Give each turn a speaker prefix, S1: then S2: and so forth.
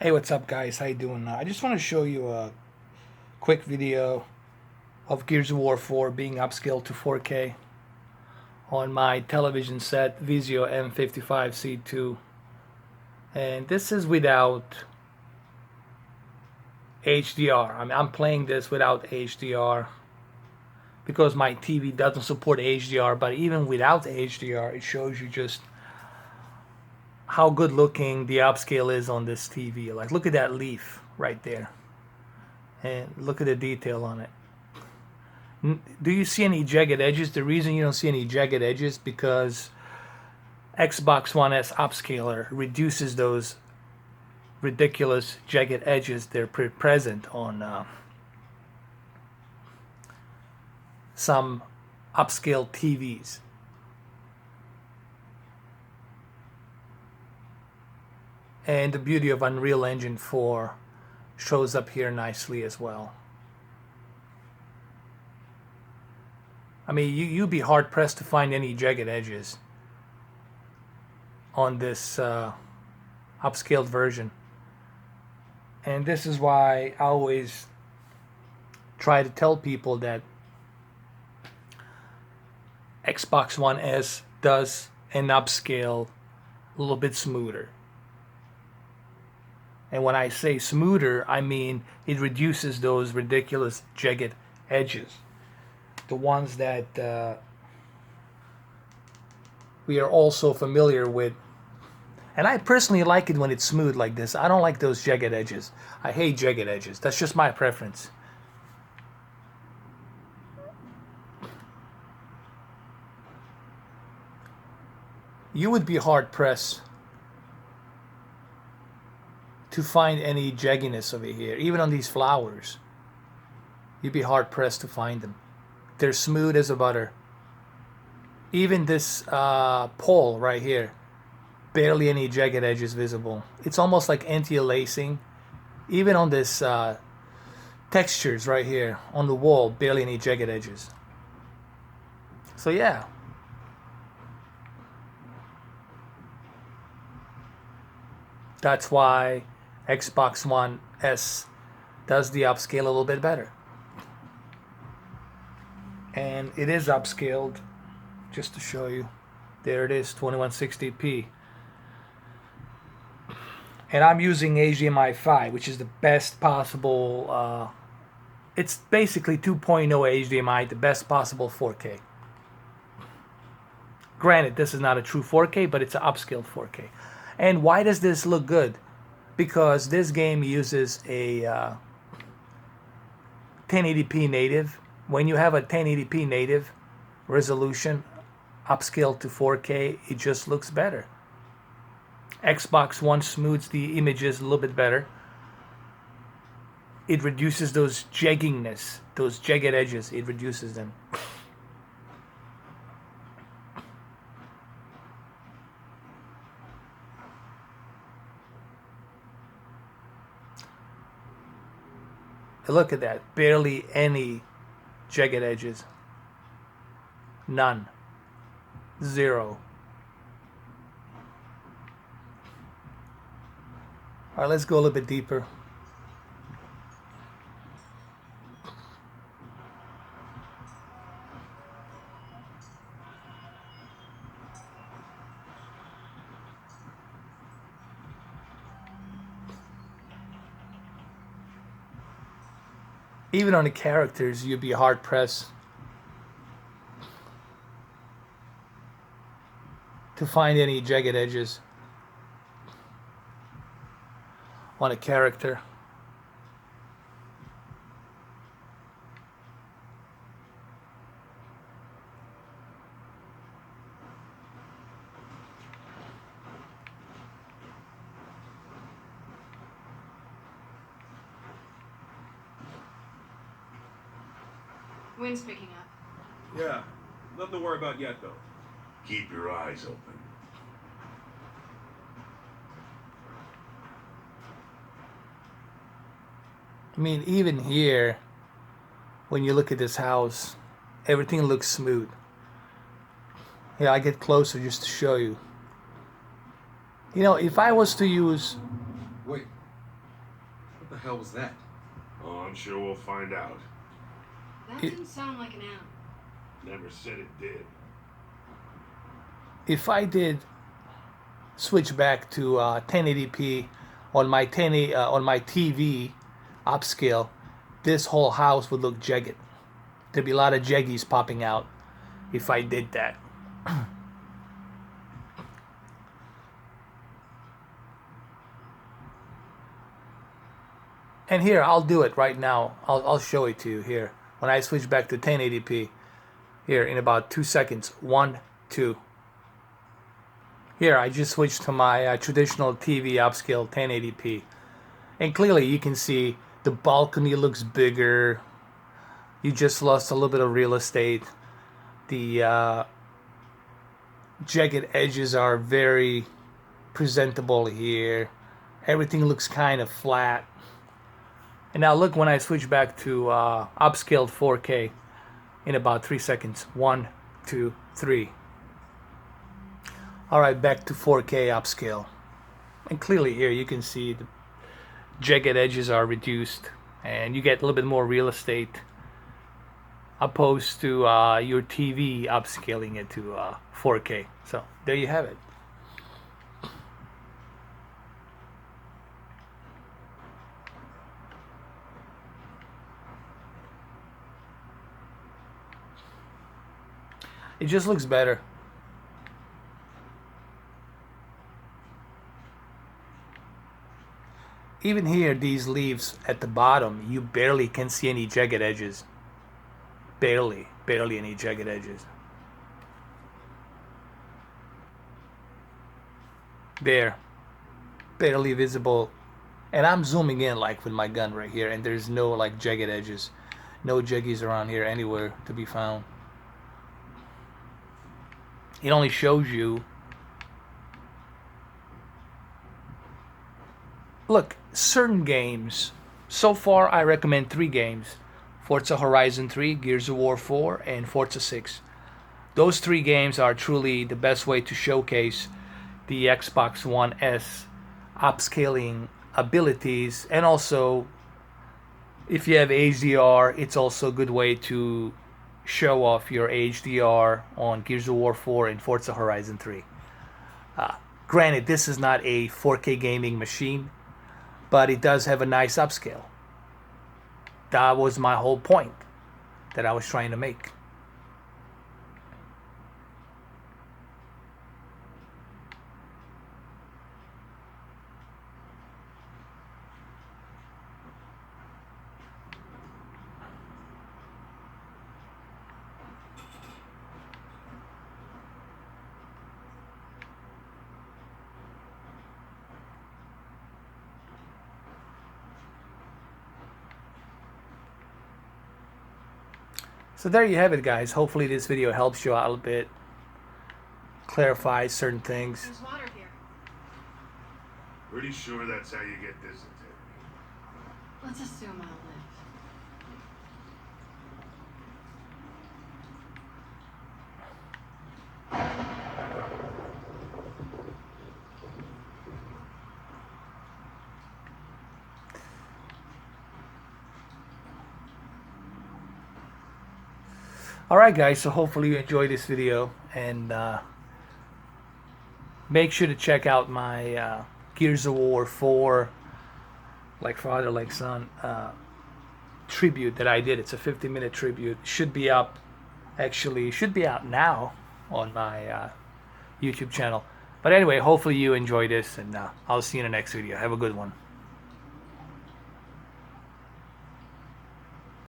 S1: Hey, what's up, guys? How you doing? I just want to show you a quick video of Gears of War 4 being upscaled to 4K on my television set Vizio M55-C2, and this is without HDR. I'm playing this without HDR because my TV doesn't support HDR, but even without HDR, it shows you just how good looking the upscale is on this TV. Like, look at that leaf right there, and look at the detail on it. Do you see any jagged edges? The reason you don't see any jagged edges because Xbox One S Upscaler reduces those ridiculous jagged edges. They're present on some upscale TVs. And the beauty of Unreal Engine 4 shows up here nicely as well. I mean, you'd be hard pressed to find any jagged edges on this upscaled version. And this is why I always try to tell people that Xbox One S does an upscale a little bit smoother. And when I say smoother, I mean it reduces those ridiculous jagged edges. The ones that we are also familiar with. And I personally like it when it's smooth like this. I don't like those jagged edges. I hate jagged edges. That's just my preference. You would be hard pressed to find any jagginess over here. Even on these flowers, you'd be hard pressed to find them. They're smooth as a butter. Even this pole right here, barely any jagged edges visible. It's almost like anti-aliasing. Even on this textures right here on the wall, barely any jagged edges. So yeah. That's why Xbox One S does the upscale a little bit better. And it is upscaled, just to show you. There it is, 2160p. And I'm using HDMI 5, which is the best possible, it's basically 2.0 HDMI, the best possible 4K. Granted, this is not a true 4K, but it's an upscaled 4K. And why does this look good? Because this game uses a 1080p native. When you have a 1080p native resolution upscaled to 4K, it just looks better. Xbox One smooths the images a little bit better. It reduces those jagginess, those jagged edges. It reduces them. Look at that. Barely any jagged edges. None. Zero. All right, let's go a little bit deeper. Even on the characters, you'd be hard pressed to find any jagged edges on a character.
S2: Wind's picking up.
S3: Yeah, nothing to worry about yet, though.
S4: Keep your eyes open.
S1: I mean, even here, when you look at this house, everything looks smooth. Yeah, I get closer just to show you. You know, if I was to use...
S3: Wait, hell was that?
S4: Oh, I'm sure we'll find out.
S2: That didn't sound like an amp.
S4: Never said it did.
S1: If I did switch back to 1080p on my on my TV upscale, this whole house would look jagged. There'd be a lot of jaggies popping out if I did that. And here, I'll do it right now. I'll show it to you here. When I switch back to 1080p, here in about 2 seconds. 1, 2. Here, I just switched to my traditional TV upscale 1080p. And clearly you can see the balcony looks bigger. You just lost a little bit of real estate. The jagged edges are very presentable here. Everything looks kind of flat. And now look when I switch back to upscaled 4K in about 3 seconds. 1, 2, 3. Alright, back to 4K upscale. And clearly here you can see the jagged edges are reduced and you get a little bit more real estate opposed to your TV upscaling it to 4K. So there you have it. It just looks better. Even here, these leaves at the bottom, you barely can see any jagged edges. Barely any jagged edges. There, barely visible. And I'm zooming in like with my gun right here, and there's no like jagged edges. No jaggies around here anywhere to be found. It only shows you. Look, certain games. So far, I recommend 3 games: Forza Horizon 3, Gears of War 4, and Forza 6. Those 3 games are truly the best way to showcase the Xbox One S upscaling abilities, and also, if you have HDR, it's also a good way to show off your HDR on Gears of War 4 and Forza Horizon 3. Granted, this is not a 4K gaming machine, but it does have a nice upscale. That was my whole point that I was trying to make. So there you have it, guys. Hopefully this video helps you out a bit, clarifies certain things.
S2: There's water here.
S4: Pretty sure that's how you get dysentery.
S2: Let's assume I'll live.
S1: Alright guys, so hopefully you enjoyed this video, and make sure to check out my Gears of War 4 Like Father Like Son tribute that I did. It's a 50-minute tribute. Should be up, actually should be out now on my YouTube channel. But anyway, hopefully you enjoy this, and I'll see you in the next video. Have a good one.